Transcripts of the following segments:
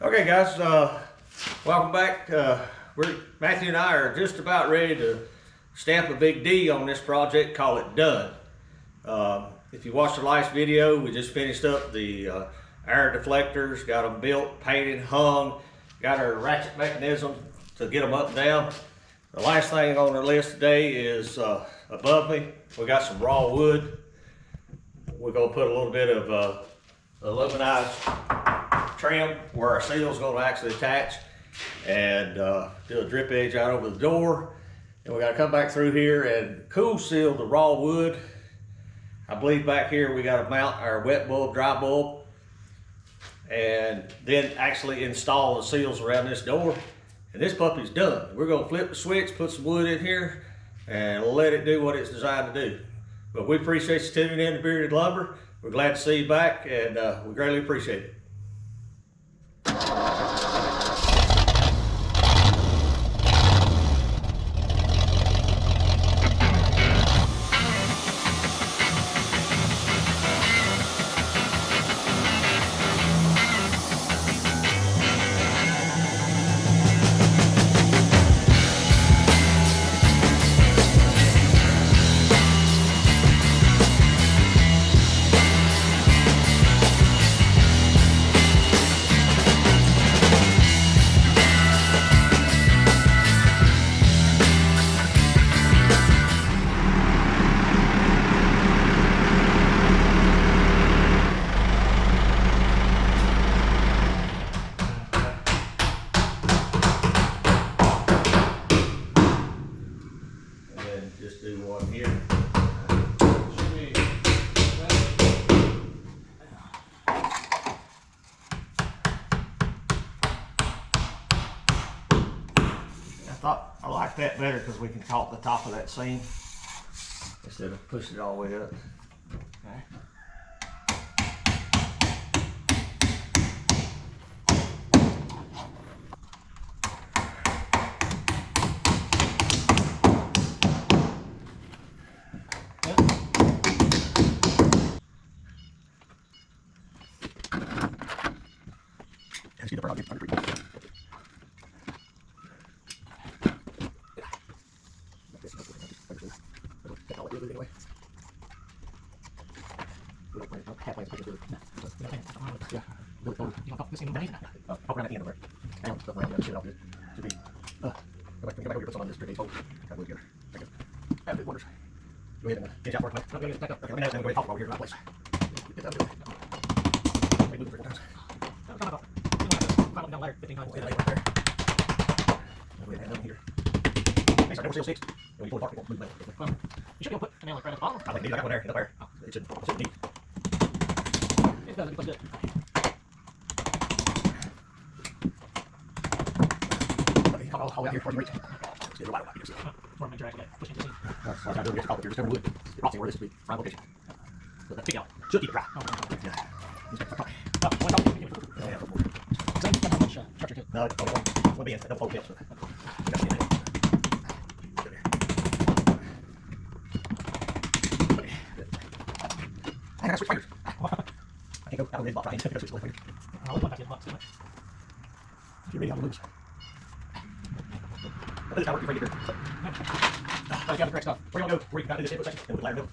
Okay guys, welcome back. Matthew and I are just about ready to stamp a big D on this project, call it done. If you watched the last video, we just finished up the air deflectors, got them built, painted, hung, got our ratchet mechanism to get them up and down. The last thing on our list today is above me, we got some raw wood. We're gonna put a little bit of aluminized trim where our seal is going to actually attach, and do a drip edge out over the door. And we got to come back through here and cool seal the raw wood. I believe back here we got to mount our wet bulb, dry bulb, and then actually install the seals around this door. And this puppy's done. We're going to flip the switch, put some wood in here, and let it do what it's designed to do. But we appreciate you tuning in to Bearded Lumber. We're glad to see you back, and we greatly appreciate it. Just do one here. I like that better because we can caulk the top of that seam instead of pushing it all the way up. Okay. Go ahead and pinch out for it. I'm going to back up. Okay, let me know then we're going to talk over here in my place. Get that over. Let me move it 3 more times. Climb down ladder 15 times. Right there. Go ahead and down here. Next, our double seal sticks. When you pull it apart, it won't move well. You should be able to put a nail right at the bottom. I think maybe I got one there and up there. Oh, it should need. It does. It looks good. I'll hold out here before you reach. Let's get a wide here. More make sure I can push into the seam. That's what I'm doing. Just here. Just turn the wood. You're crossing where this will be prime location. So that pick out. Should keep it dry. Oh, yeah. No, it's one being double fold tips. I gotta switch fingers. I can't go out of the box. I need to switch the fingers. I'll go back in the box. If you're ready, I'll lose. This is how we're ready to go. I got the correct stuff. Where you want to go? Where you can do this for a second, and we'll ladder build.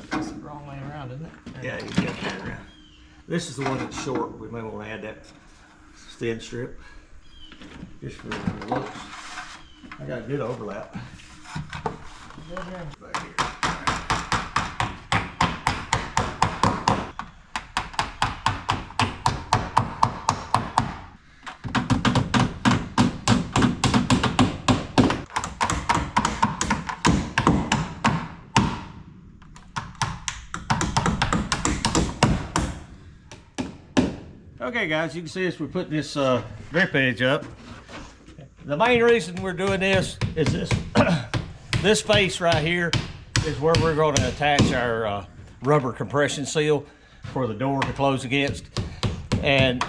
That's the wrong way around, isn't it? Yeah, you got that around. This is the one that's short. We may want to add that thin strip just for the looks. I got a good overlap. Back here. Okay guys, you can see as we're putting this drip edge up. The main reason we're doing this is this this space right here is where we're going to attach our rubber compression seal for the door to close against. And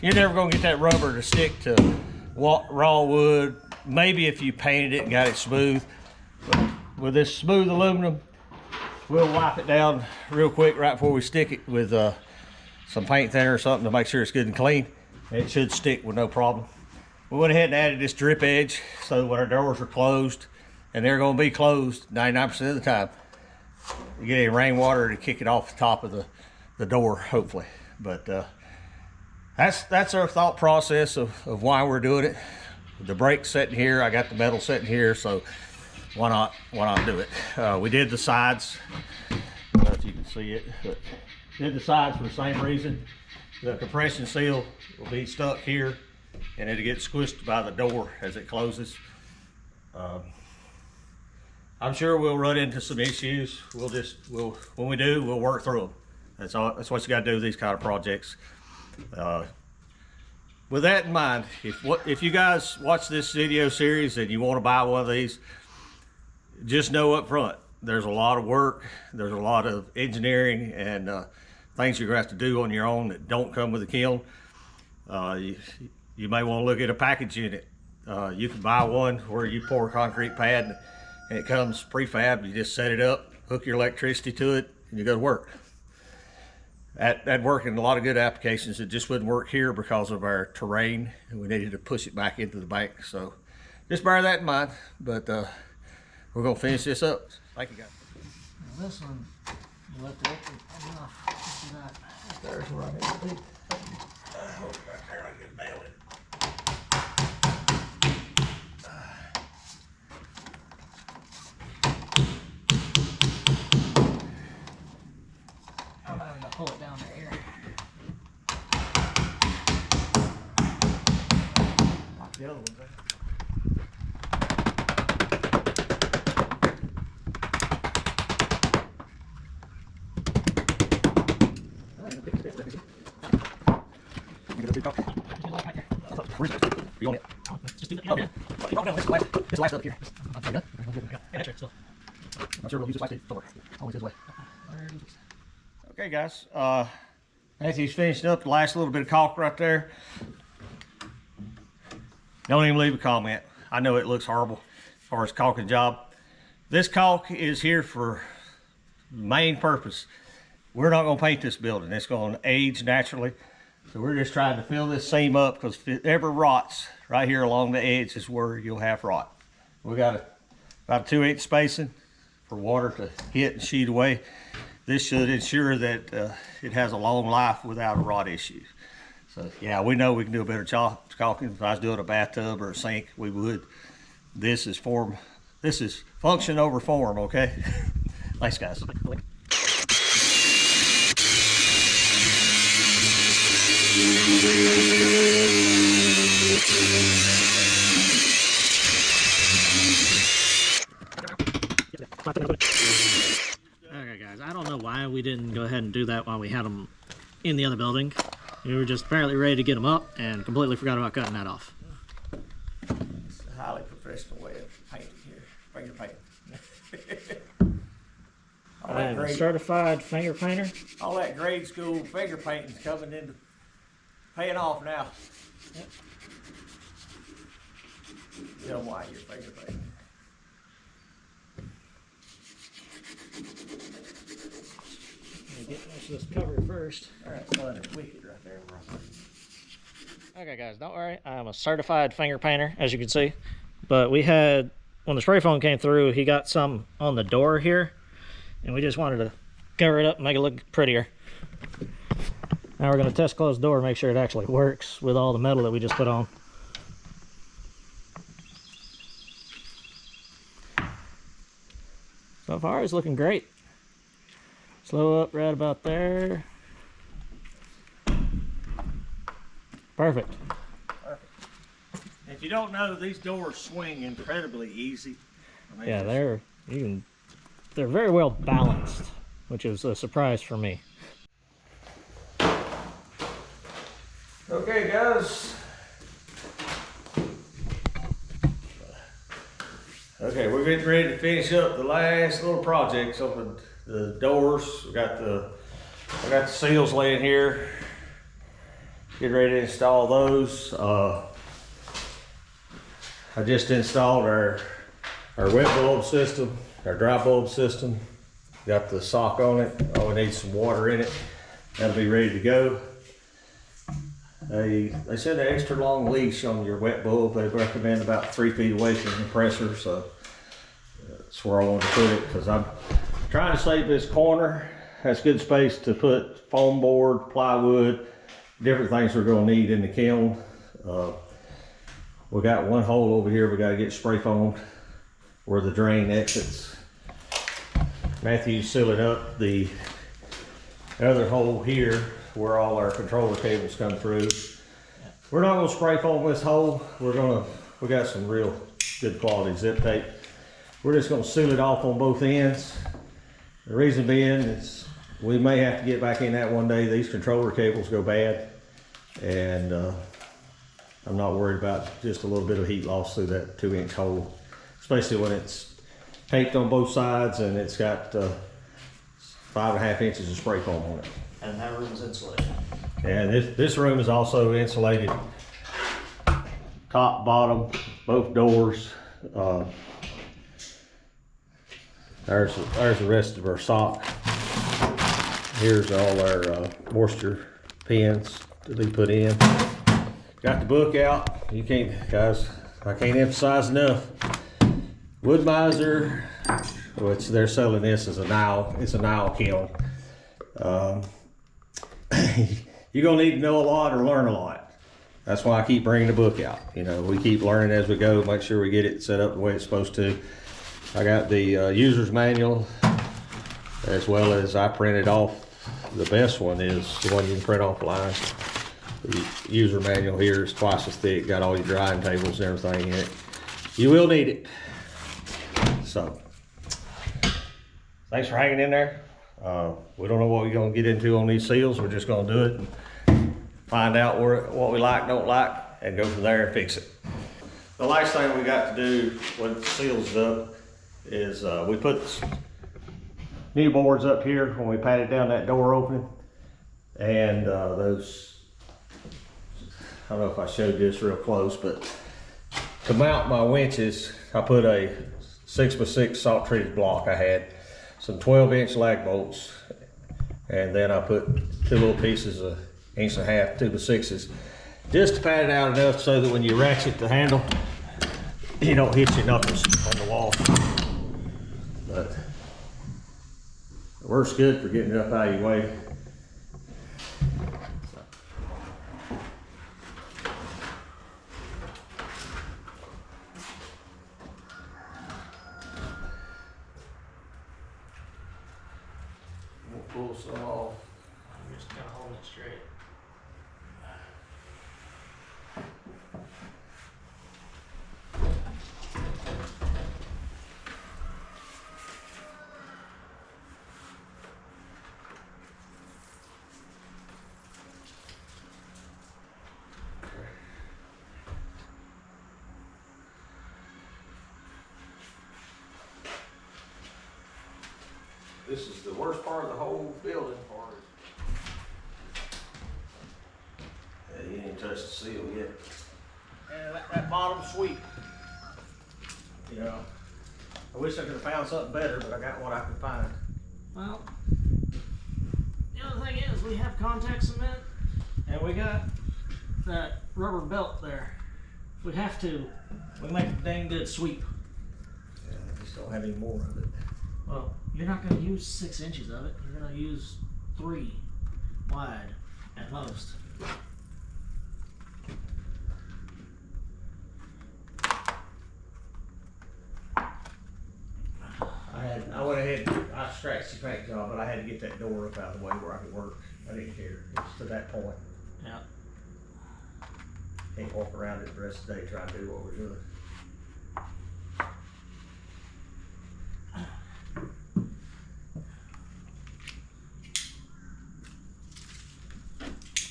you're never going to get that rubber to stick to raw wood. Maybe if you painted it and got it smooth. But with this smooth aluminum, we'll wipe it down real quick right before we stick it with some paint thinner or something to make sure it's good and clean. It should stick with no problem. We went ahead and added this drip edge so that when our doors are closed, and they're going to be closed 99% of the time, you get any rainwater to kick it off the top of the door, hopefully. But that's our thought process of why we're doing it. The brake's sitting here, I got the metal sitting here, so why not do it? We did the sides, I don't know if you can see it, but did the sides for the same reason. The compression seal will be stuck here and it'll get squished by the door as it closes. I'm sure we'll run into some issues. When we do, we'll work through them. That's what you got to do with these kind of projects. With that in mind, if you guys watch this video series and you want to buy one of these, just know up front, there's a lot of work, there's a lot of engineering and things you're going to have to do on your own that don't come with a kiln. You may want to look at a package unit. You can buy one where you pour a concrete pad and it comes prefab. You just set it up, hook your electricity to it, and you go to work. That'd work in a lot of good applications. It just wouldn't work here because of our terrain, and we needed to push it back into the bank. So just bear that in mind. But we're gonna finish this up. Thank you, guys. Now this one, you left it open enough. Let's do that. There's where I need to be. Right there, I can nail it. I'm having to pull it down to here. Lock the other one there. You on it? Just do that. Okay. Oh, no, this last up here. I'm done. I'm sure we'll use this last door. Always this way. Okay, guys. Matthew's finishing up the last little bit of caulk right there. Don't even leave a comment. I know it looks horrible as far as caulking job. This caulk is here for the main purpose. We're not going to paint this building. It's going to age naturally. So we're just trying to fill this seam up, because if it ever rots, right here along the edge is where you'll have rot. We got about a 2/8 spacing for water to hit and sheet away. This should ensure that it has a long life without a rot issue. So yeah, we know we can do a better job caulking. If I was doing a bathtub or a sink, we would. This is function over form, okay? Thanks, guys. Okay, guys, I don't know why we didn't go ahead and do that while we had them in the other building. We were just barely ready to get them up and completely forgot about cutting that off. It's a highly professional way of painting here. Finger painting. I am a certified finger painter. All that grade school finger painting's coming into paying off now. Yep. Tell them why you're finger painting. Get most of this covered first. All right, so that's wicked right there. Okay, guys, don't worry. I'm a certified finger painter, as you can see. But we had, when the spray foam came through, he got some on the door here, and we just wanted to cover it up and make it look prettier. Now we're going to test close the door, make sure it actually works with all the metal that we just put on. So far, it's looking great. Slow up right about there. Perfect. If you don't know, these doors swing incredibly easy. I mean, Yeah, they're very well balanced, which is a surprise for me. Okay, guys. Okay, we're getting ready to finish up the last little projects on the doors. I got the seals laying here. Getting ready to install those. I just installed our wet bulb system. our dry bulb system. Got the sock on it. All we need is some water in it. That'll be ready to go. They said an extra long leash on your wet bulb. They recommend about 3 feet away from the compressor, so that's where I wanted to put it, because I'm trying to save this corner. Has good space to put foam board, plywood, different things we're going to need in the kiln. We got one hole over here we got to get spray foamed where the drain exits. Matthew's sealing up the other hole here where all our controller cables come through. We're not going to spray foam this hole. We got some real good quality zip tape. We're just going to seal it off on both ends. The reason being is we may have to get back in that one day. These controller cables go bad, and I'm not worried about just a little bit of heat loss through that 2-inch hole, especially when it's taped on both sides and it's got 5.5 inches of spray foam on it. And that room's insulated. And this room is also insulated, top, bottom, both doors. There's the rest of our sock. Here's all our moisture pins to be put in. Got the book out. You can't, guys, I can't emphasize enough. Wood Mizer, which they're selling this as a Nile. It's a Nile kiln. You're gonna need to know a lot or learn a lot. That's why I keep bringing the book out. You know, we keep learning as we go. Make sure we get it set up the way it's supposed to. I got the user's manual, as well as I printed off. The best one is the one you can print offline. The user manual here is twice as thick, got all your drying tables and everything in it. You will need it. So, thanks for hanging in there. We don't know what we're gonna get into on these seals. We're just gonna do it and find out what we like, don't like, and go from there and fix it. The last thing we got to do when the seals up is we put new boards up here when we patted down that door opening, and those, I don't know if I showed this real close, but to mount my winches, I put a 6x6 salt treated block. I had some 12-inch lag bolts, and then I put 2 little pieces of 1.5 2x6s, just to pat it out enough so that when you ratchet the handle, you don't hit your knuckles on the wall. But it works good for getting it up out of your way. We'll pull some off. I'm just gonna hold it straight. This is the worst part of the whole building part. Yeah, you ain't touched the seal yet. And that bottom sweep, you know, I wish I could have found something better, but I got what I could find. Well, the other thing is we have contact cement and we got that rubber belt there. If we have to, we make a dang good sweep. Yeah, I just don't have any more of it. Well, you're not going to use 6 inches of it. You're going to use 3 wide at most. I went ahead, I scratched the paint job, but I had to get that door up out of the way where I could work. I didn't care. It's to that point. Yeah. Can't walk around it the rest of the day trying to do what we're doing.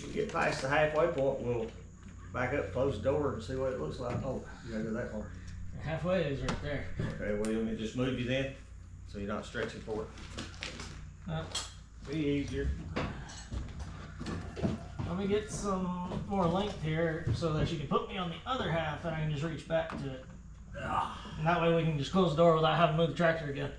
We get past the halfway point, we'll back up, close the door, and see what it looks like. Oh, you gotta go that far. Halfway is right there. Okay, well, you want me to just move you then, so you're not stretching for it? Be easier. Let me get some more length here so that you can put me on the other half and I can just reach back to it. And that way we can just close the door without having to move the tractor again.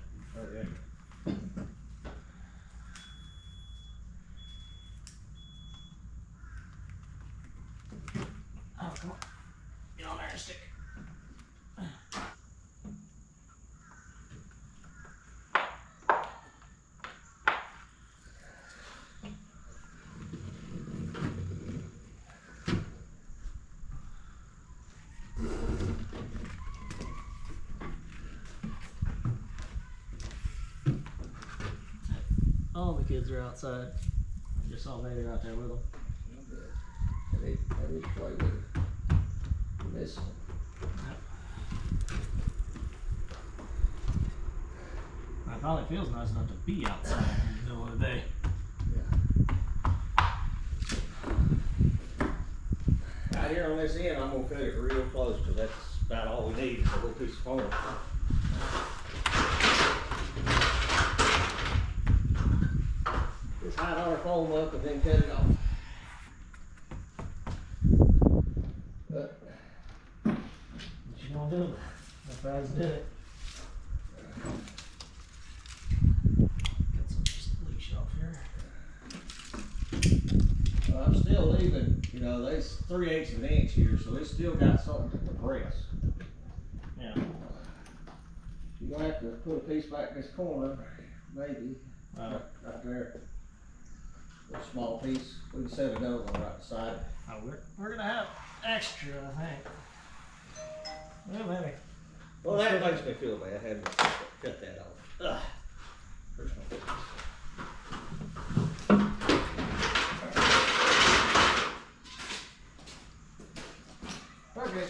kids are outside. I just saw Vader out there with them. I need to play with this one. It probably feels nice enough to be outside in the middle of the day. Yeah. Out here on this end, I'm gonna cut it real close because that's about all we need is a little piece of foam. Just hide our foam up and then cut it off. But What you gonna do? My friends did it. Get some just leash off here. I'm still leaving, you know, there's 3/8 of an inch here, so it's still got something to compress. Yeah. You're gonna have to put a piece back in this corner, maybe, Right there. A small piece. We can set another one right beside it. Oh, we're gonna have extra, I think. Well, maybe. Well, that makes me feel bad having to cut that off. Ugh. Where's my piece? Okay.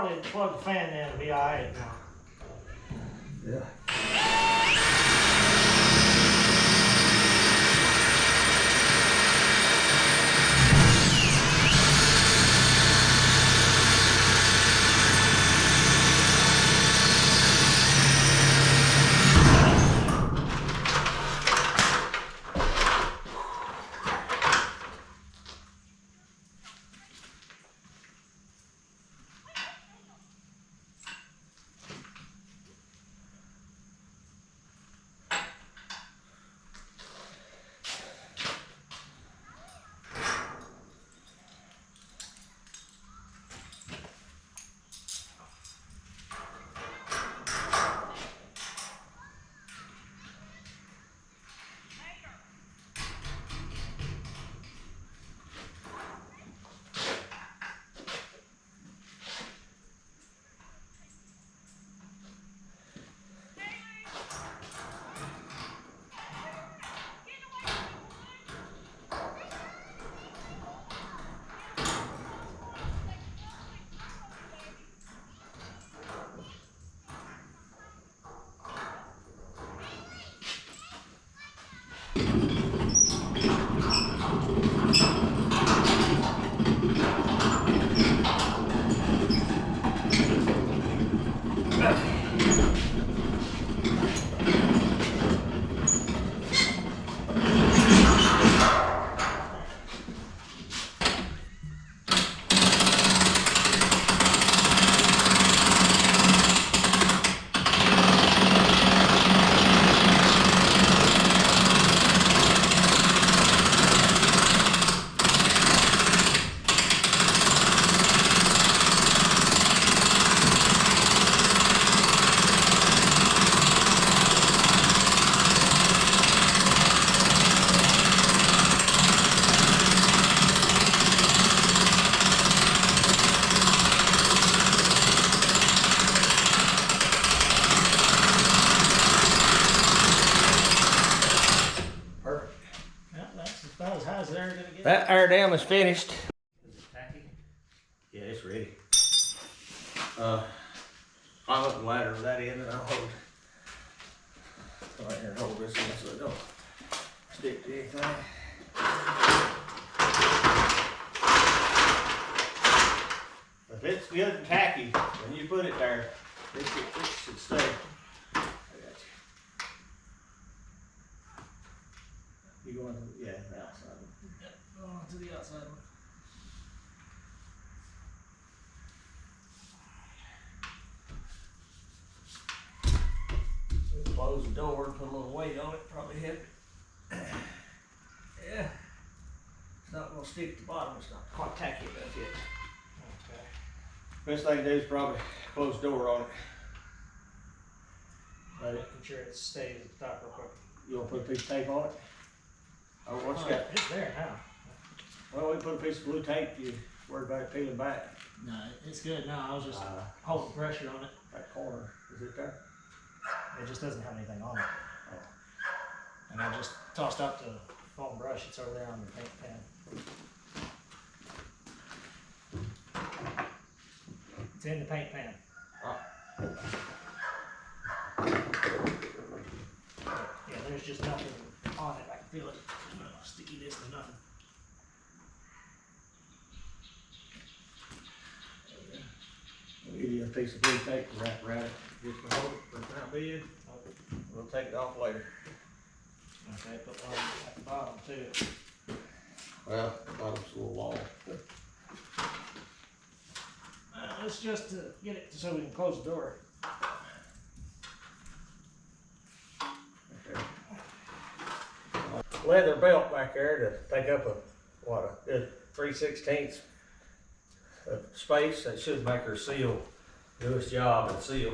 probably plug the fan in and be all right now. Yeah. That air dam is finished. Is it tacky? Yeah, it's ready. Climb up the ladder with that end and I'll hold right here and hold this one so it don't stick to anything. If it's good and tacky, when you put it there, it should stay. I got you. You going to, yeah, the outside one. Yep, going on to the outside one. Close the door, put a little weight on it, probably hit it. Yeah. It's not going to stick to the bottom, it's not quite tacky enough yet. Okay. Best thing to do is probably close the door on it. Let it. Making sure it stays at the top real quick. You want to put a piece of tape on it? Or what you got? It's there now. Well, we can put a piece of blue tape if you worried about it peeling back. No, it's good now. I was just holding pressure on it. That corner, is it there? It just doesn't have anything on it. Oh. And I just tossed out the foam brush. It's over there on the paint pan. It's in the paint pan. Yeah, there's just nothing on it. I can feel it. Stickiness and nothing. We'll give you a piece of blue tape to wrap around it. Just to hold it for the time being. We'll take it off later. Okay, put one at the bottom too. Well, the bottom's a little long. It's just to get it so we can close the door. Okay. Leather belt back there to take up a good 3/16 of space. That should make her seal do its job and seal.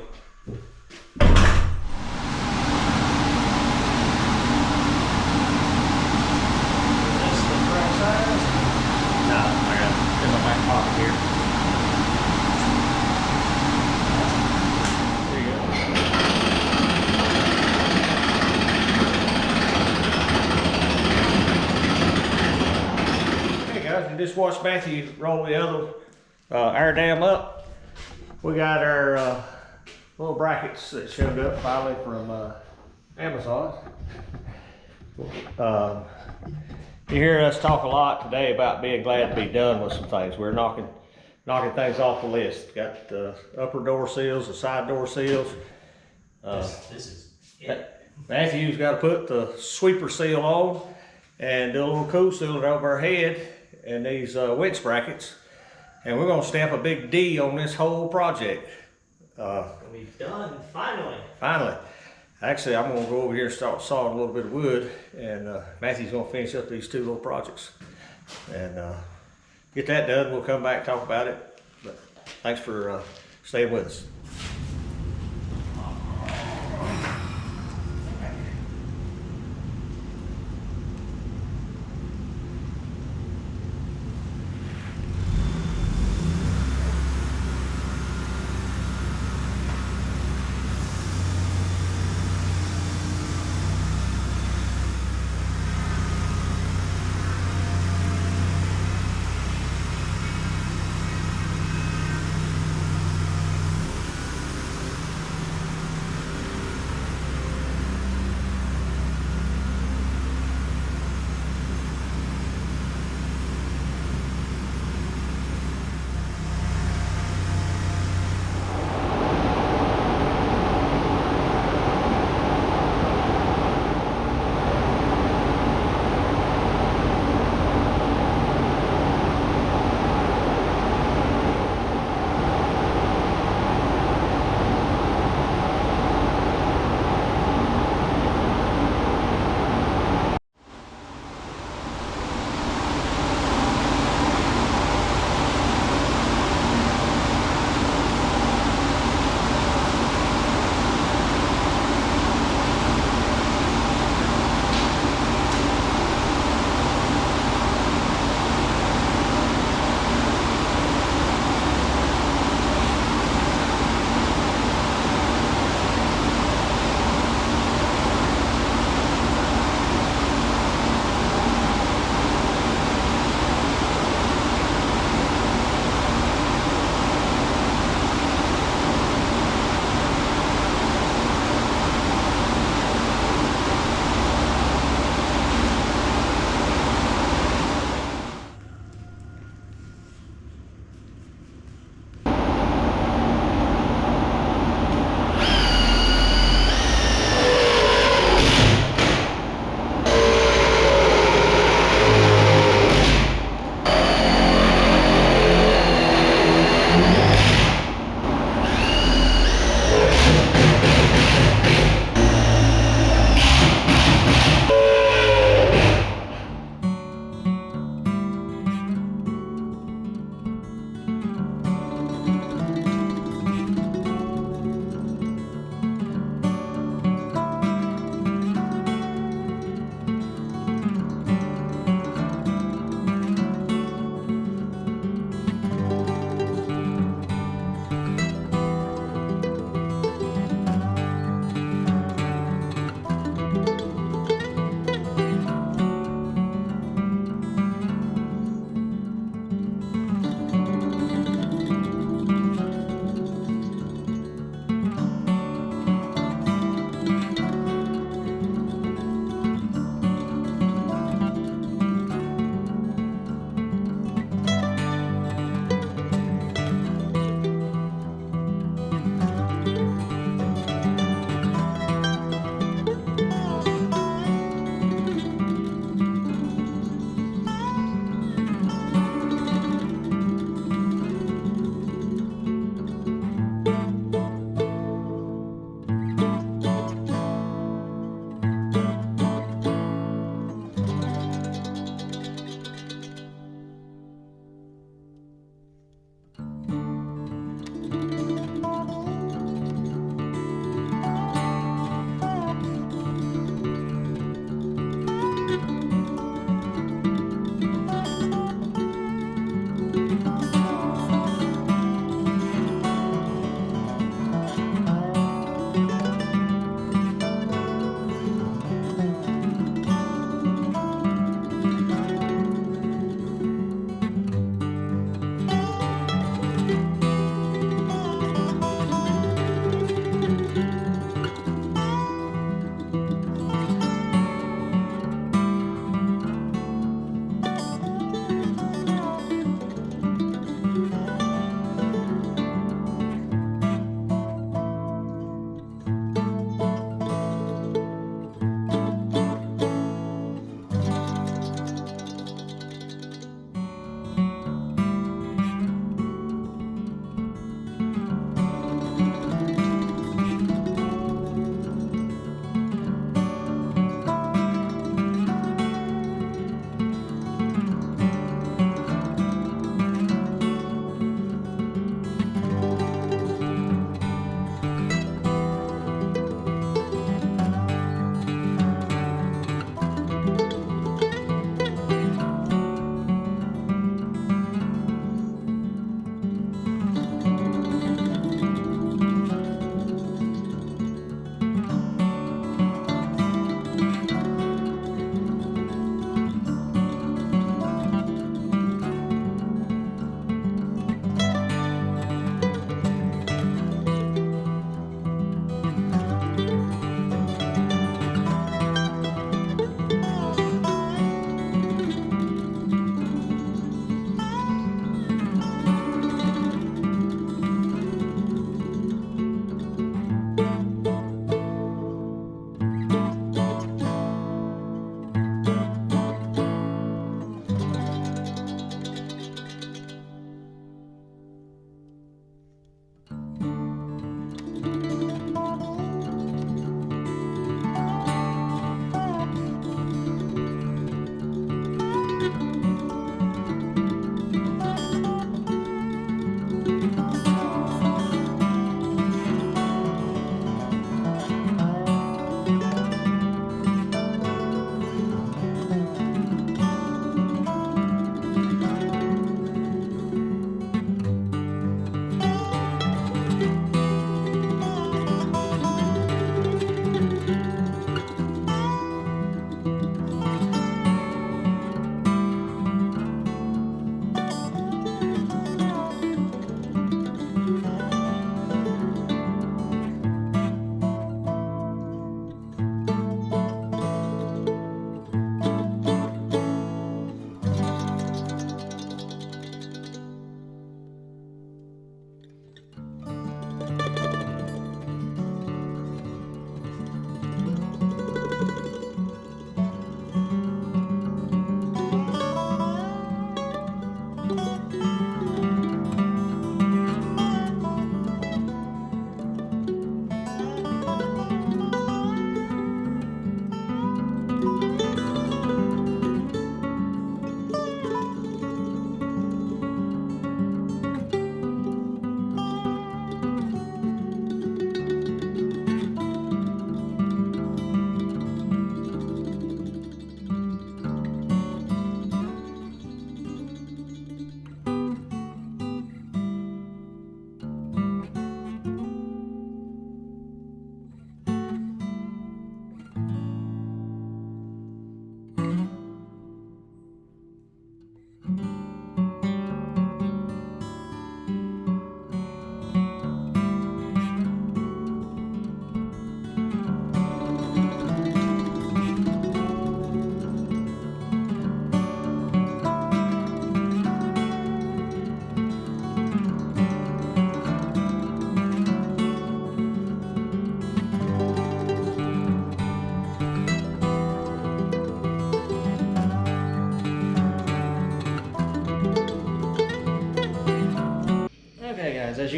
Just watch Matthew roll the other air dam up. We got our little brackets that showed up finally from Amazon. You hear us talk a lot today about being glad to be done with some things. We're knocking things off the list. Got the upper door seals, the side door seals. This is it. Matthew's got to put the sweeper seal on and do a little cool seal over our head and these winch brackets. And we're going to stamp a big D on this whole project. We'll be done, finally. Finally. Actually, I'm going to go over here and start sawing a little bit of wood, and Matthew's going to finish up these two little projects. And get that done, we'll come back and talk about it. But thanks for staying with us.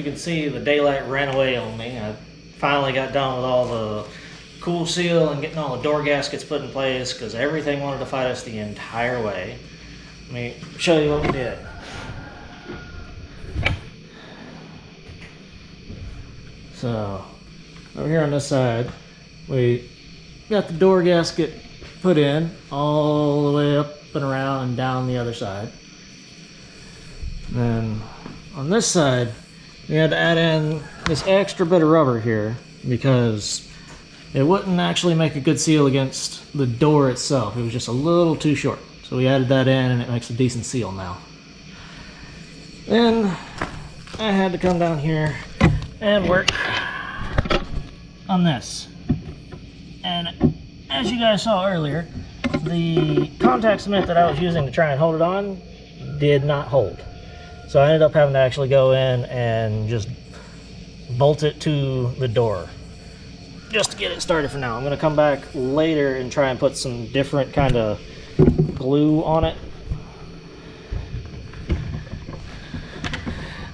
you can see, the daylight ran away on me. I finally got done with all the cool seal and getting all the door gaskets put in place because everything wanted to fight us the entire way. Let me show you what we did. So, over here on this side, we got the door gasket put in all the way up and around and down the other side. And then on this side, we had to add in this extra bit of rubber here because it wouldn't actually make a good seal against the door itself. It was just a little too short. So we added that in and it makes a decent seal now. Then I had to come down here and work on this. And as you guys saw earlier, the contact cement that I was using to try and hold it on did not hold. So I ended up having to actually go in and just bolt it to the door just to get it started for now. I'm going to come back later and try and put some different kind of glue on it.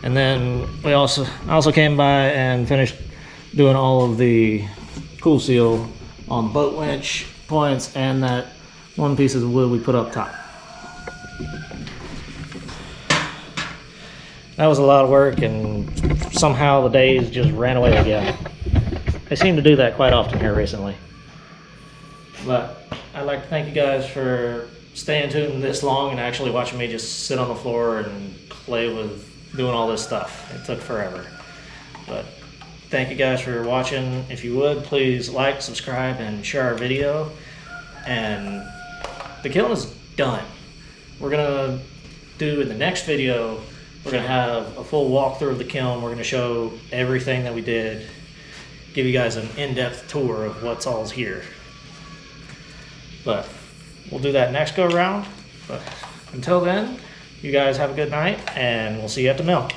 And then I also came by and finished doing all of the cool seal on the boat winch points and that one piece of wood we put up top. That was a lot of work, and somehow the days just ran away again. I seem to do that quite often here recently. But I'd like to thank you guys for staying tuned this long and actually watching me just sit on the floor and play with doing all this stuff. It took forever. But thank you guys for watching. If you would, please like, subscribe, and share our video. And the kiln is done. We're gonna do in the next video, we're gonna have a full walkthrough of the kiln. We're gonna show everything that we did, give you guys an in-depth tour of what's all's here. But we'll do that next go around. But until then, you guys have a good night and we'll see you at the mill.